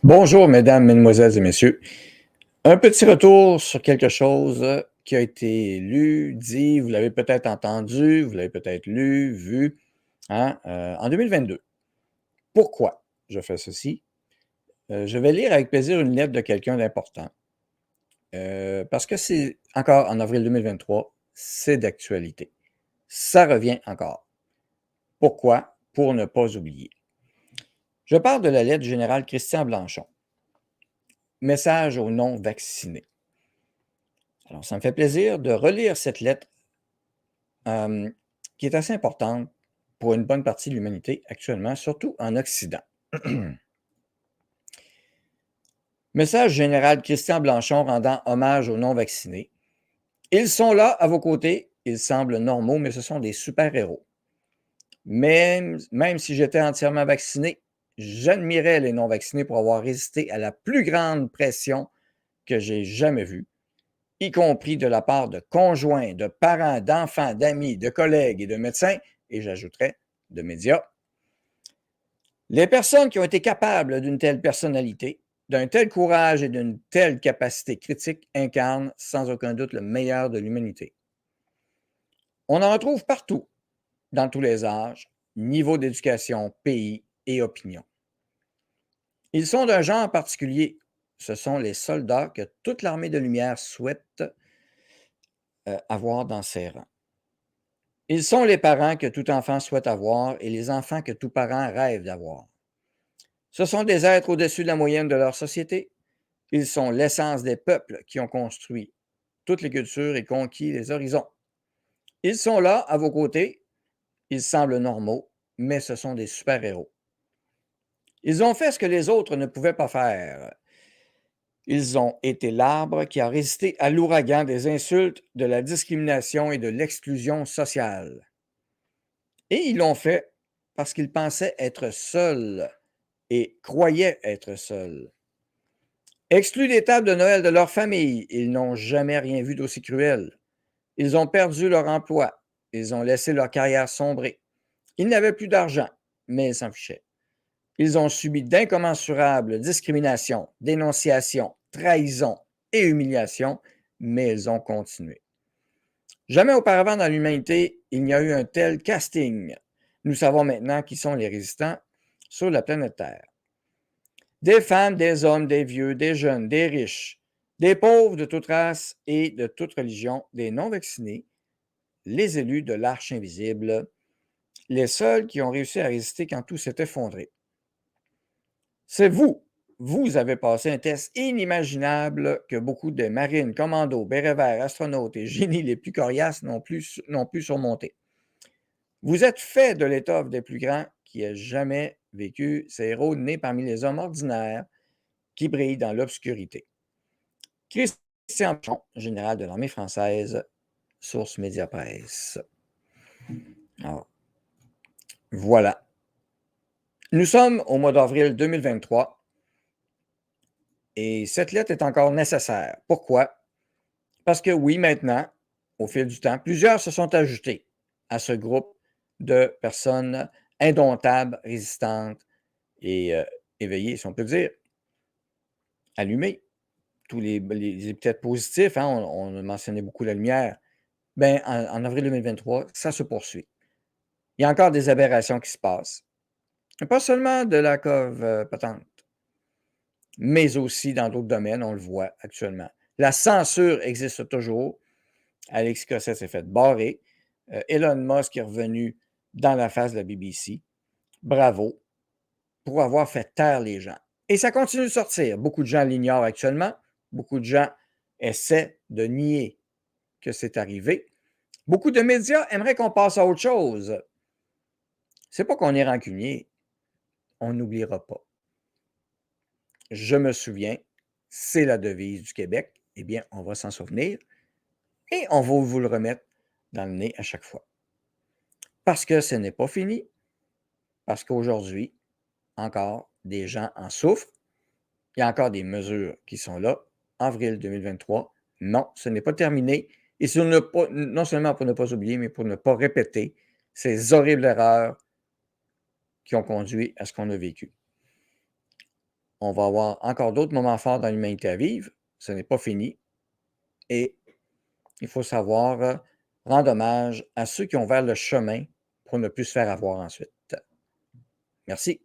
Bonjour, mesdames, mesdemoiselles et messieurs. Un petit retour sur quelque chose qui a été lu, dit, vous l'avez peut-être entendu, vous l'avez peut-être lu, vu, hein, en 2022. Pourquoi je fais ceci? Je vais lire avec plaisir une lettre de quelqu'un d'important, parce que c'est encore en avril 2023, c'est d'actualité. Ça revient encore. Pourquoi? Pour ne pas oublier. Je parle de la lettre du général Christian Blanchon. Message aux non-vaccinés. Alors, ça me fait plaisir de relire cette lettre qui est assez importante pour une bonne partie de l'humanité actuellement, surtout en Occident. Message général Christian Blanchon rendant hommage aux non-vaccinés. Ils sont là à vos côtés, ils semblent normaux, mais ce sont des super-héros. Même si j'étais entièrement vacciné, j'admirais les non-vaccinés pour avoir résisté à la plus grande pression que j'ai jamais vue, y compris de la part de conjoints, de parents, d'enfants, d'amis, de collègues et de médecins, et j'ajouterais de médias. Les personnes qui ont été capables d'une telle personnalité, d'un tel courage et d'une telle capacité critique incarnent sans aucun doute le meilleur de l'humanité. On en retrouve partout, dans tous les âges, niveau d'éducation, pays et opinion. Ils sont d'un genre particulier. Ce sont les soldats que toute l'armée de lumière souhaite avoir dans ses rangs. Ils sont les parents que tout enfant souhaite avoir et les enfants que tout parent rêve d'avoir. Ce sont des êtres au-dessus de la moyenne de leur société. Ils sont l'essence des peuples qui ont construit toutes les cultures et conquis les horizons. Ils sont là, à vos côtés. Ils semblent normaux, mais ce sont des super-héros. Ils ont fait ce que les autres ne pouvaient pas faire. Ils ont été l'arbre qui a résisté à l'ouragan des insultes, de la discrimination et de l'exclusion sociale. Et ils l'ont fait parce qu'ils pensaient être seuls et croyaient être seuls. Exclus des tables de Noël de leur famille, ils n'ont jamais rien vu d'aussi cruel. Ils ont perdu leur emploi. Ils ont laissé leur carrière sombrer. Ils n'avaient plus d'argent, mais ils s'en fichaient. Ils ont subi d'incommensurables discriminations, dénonciations, trahisons et humiliations, mais ils ont continué. Jamais auparavant dans l'humanité, il n'y a eu un tel casting. Nous savons maintenant qui sont les résistants sur la planète Terre. Des femmes, des hommes, des vieux, des jeunes, des riches, des pauvres de toute race et de toute religion, des non-vaccinés, les élus de l'Arche invisible, les seuls qui ont réussi à résister quand tout s'est effondré. C'est vous. Vous avez passé un test inimaginable que beaucoup de marines, commandos, bérets verts, astronautes et génies les plus coriaces n'ont pu surmonter. Vous êtes fait de l'étoffe des plus grands qui ait jamais vécu, ces héros nés parmi les hommes ordinaires qui brillent dans l'obscurité. Christian Pichon, général de l'armée française, source Mediapresse. Alors, voilà. Nous sommes au mois d'avril 2023 et cette lettre est encore nécessaire. Pourquoi? Parce que oui, maintenant, au fil du temps, plusieurs se sont ajoutés à ce groupe de personnes indomptables, résistantes et éveillées, si on peut dire, allumées. Tous les épithètes positifs, hein, on a mentionné beaucoup la lumière. Ben, en avril 2023, ça se poursuit. Il y a encore des aberrations qui se passent. Pas seulement de la cove patente, mais aussi dans d'autres domaines, on le voit actuellement. La censure existe toujours. Alexis Cossette s'est fait barrer. Elon Musk est revenu dans la face de la BBC. Bravo pour avoir fait taire les gens. Et ça continue de sortir. Beaucoup de gens l'ignorent actuellement. Beaucoup de gens essaient de nier que c'est arrivé. Beaucoup de médias aimeraient qu'on passe à autre chose. C'est pas qu'on est rancunier. On n'oubliera pas. Je me souviens, c'est la devise du Québec. Eh bien, on va s'en souvenir et on va vous le remettre dans le nez à chaque fois. Parce que ce n'est pas fini. Parce qu'aujourd'hui, encore, des gens en souffrent. Il y a encore des mesures qui sont là. Avril 2023, non, ce n'est pas terminé. Et non seulement pour ne pas oublier, mais pour ne pas répéter ces horribles erreurs qui ont conduit à ce qu'on a vécu. On va avoir encore d'autres moments forts dans l'humanité à vivre. Ce n'est pas fini et il faut savoir, rendre hommage à ceux qui ont ouvert le chemin pour ne plus se faire avoir ensuite. Merci.